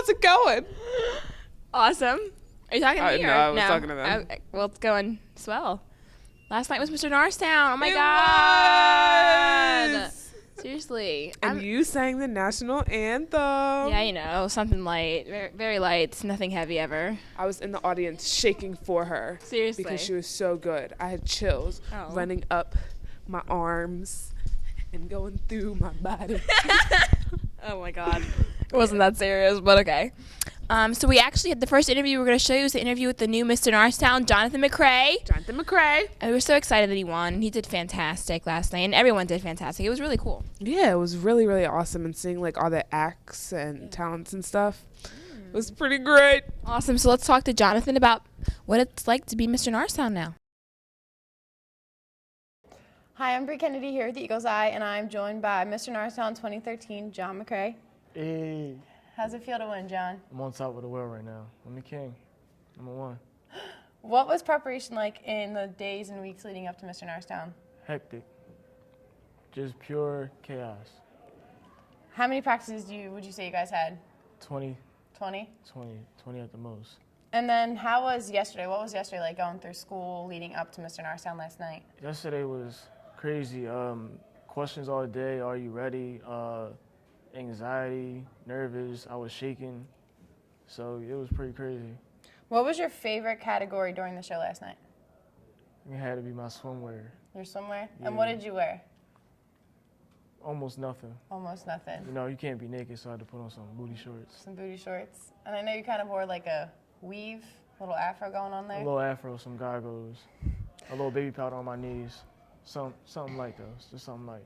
How's it going? Awesome. Are you talking to me? No, I was talking to them. Okay. Well, it's going swell. Last night was Mr. Norristown. Oh my It God. was. Seriously. And you sang the national anthem. Yeah, you know, something light. Very, very light. Nothing heavy ever. I was in the audience shaking for her. Seriously. Because she was so good. I had chills running up my arms and going through my body. Oh my God. It wasn't that serious, but okay. So we actually had the first interview we're going to show you is the interview with the new Mr. Norristown, Jonathan McCrae. And we were so excited that he won. He did fantastic last night, and everyone did fantastic. It was really cool. Yeah, it was really, really awesome. And seeing like all the acts and talents and stuff. It was pretty great. Awesome. So let's talk to Jonathan about what it's like to be Mr. Norristown now. Hi, I'm Bree Kennedy here with the Eagle's Eye, and I'm joined by Mr. Norristown 2013, John McCrae. Hey. How's it feel to win, John? I'm on top of the world right now. I'm the king. Number one. What was preparation like in the days and weeks leading up to Mr. Norristown? Hectic. Just pure chaos. How many practices would you say you guys had? 20 20? 20 at the most. And then how was yesterday? What was yesterday like going through school leading up to Mr. Norristown last night? Yesterday was crazy. Questions all day. Are you ready? Anxiety, nervous. I was shaking. So it was pretty crazy. What was your favorite category during the show last night? It had to be my swimwear. Your swimwear? Yeah. And what did you wear? Almost nothing. Almost nothing. You know, you can't be naked, so I had to put on some booty shorts. Some booty shorts. And I know you kind of wore like a weave, little afro going on there. A little afro, some goggles, a little baby powder on my knees. Something like those, just something like.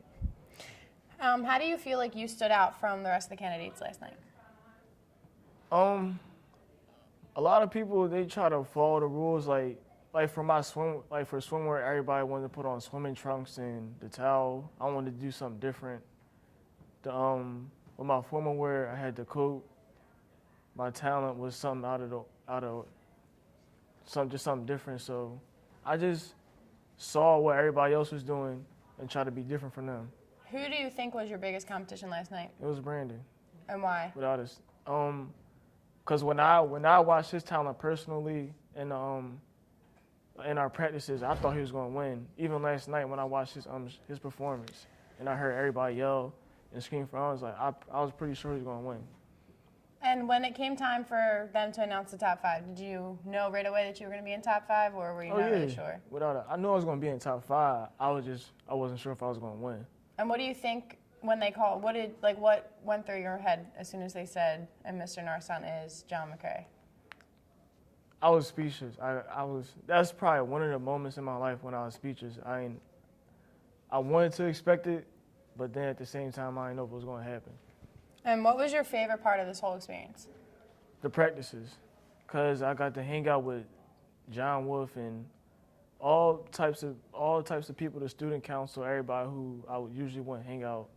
How do you feel like you stood out from the rest of the candidates last night? A lot of people, they try to follow the rules. Like for swimwear, everybody wanted to put on swimming trunks and the towel. I wanted to do something different. With my formal wear, I had the coat. My talent was something something different. So I just saw what everybody else was doing and tried to be different from them. Who do you think was your biggest competition last night? It was Brandon. And why? Without us, because when I watched his talent personally in our practices, I thought he was going to win. Even last night when I watched his performance and I heard everybody yell and scream for him, I was like, I was pretty sure he was going to win. And when it came time for them to announce the top 5, did you know right away that you were going to be in top 5, or were you not really sure? I knew I was going to be in top 5. I wasn't sure if I was going to win. And what do you think when they called? What went through your head as soon as they said, and Mr. Norristown is John McCrae? I was speechless. That's probably one of the moments in my life when I was speechless. I wanted to expect it, but then at the same time, I didn't know if it was going to happen. And what was your favorite part of this whole experience? The practices, because I got to hang out with John Wolf and all types of people, the student council, everybody who I would usually want to hang out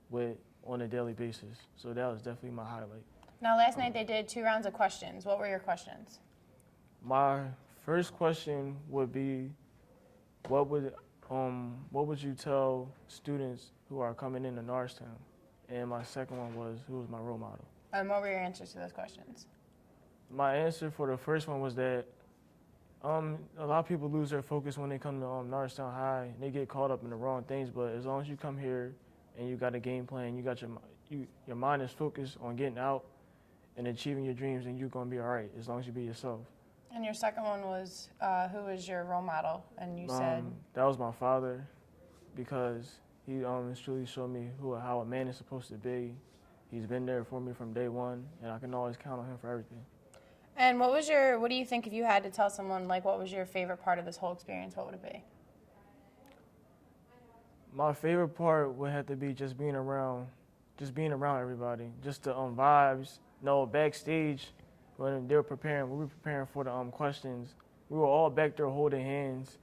with on a daily basis. So that was definitely my highlight. Now, last night they did 2 rounds of questions. What were your questions? My first question would be, what would you tell students who are coming into Norristown? And my second one was, who was my role model? And what were your answers to those questions? My answer for the first one was that a lot of people lose their focus when they come to Norristown High. They get caught up in the wrong things, but as long as you come here and you got a game plan, you got your mind is focused on getting out and achieving your dreams, and you're going to be all right as long as you be yourself. And your second one was, who was your role model? And you said? That was my father, because he has truly showed me how a man is supposed to be. He's been there for me from day one, and I can always count on him for everything. And what do you think, if you had to tell someone, like, what was your favorite part of this whole experience, what would it be? My favorite part would have to be just being around everybody, just the vibes. Backstage, when we were preparing for the questions, we were all back there holding hands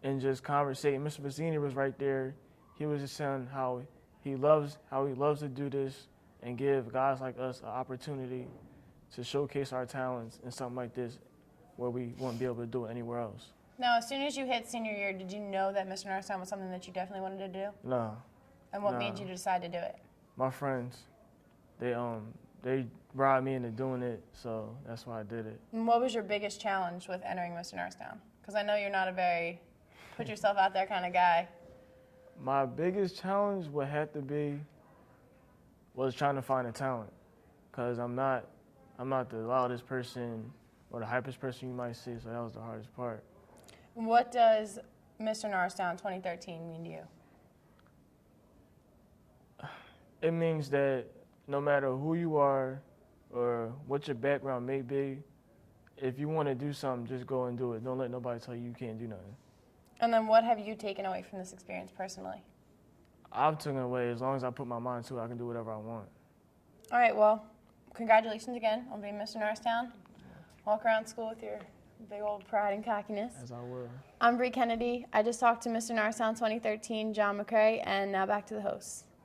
and just conversating. Mr. Vizzini was right there. He was just saying how he loves to do this and give guys like us an opportunity to showcase our talents in something like this where we wouldn't be able to do it anywhere else. Now, as soon as you hit senior year, did you know that Mr. Norristown was something that you definitely wanted to do? No. And what made you decide to do it? My friends, they they bribed me into doing it, so that's why I did it. And what was your biggest challenge with entering Mr Norristown? Because I know you're not a very put yourself out there kind of guy. My biggest challenge would have to be was trying to find a talent, because I'm not the loudest person or the hypest person you might see, so that was the hardest part. What does Mr Norristown 2013 mean to you? It means that no matter who you are or what your background may be, if you want to do something, just go and do it. Don't let nobody tell you you can't do nothing. And then what have you taken away from this experience personally? I've taken away, as long as I put my mind to it, I can do whatever I want. All right, well, congratulations again on being Mr Norristown. Walk around school with your big old pride and cockiness. As I will. I'm Bree Kennedy. I just talked to Mr Norristown 2013, John McCray, and now back to the hosts.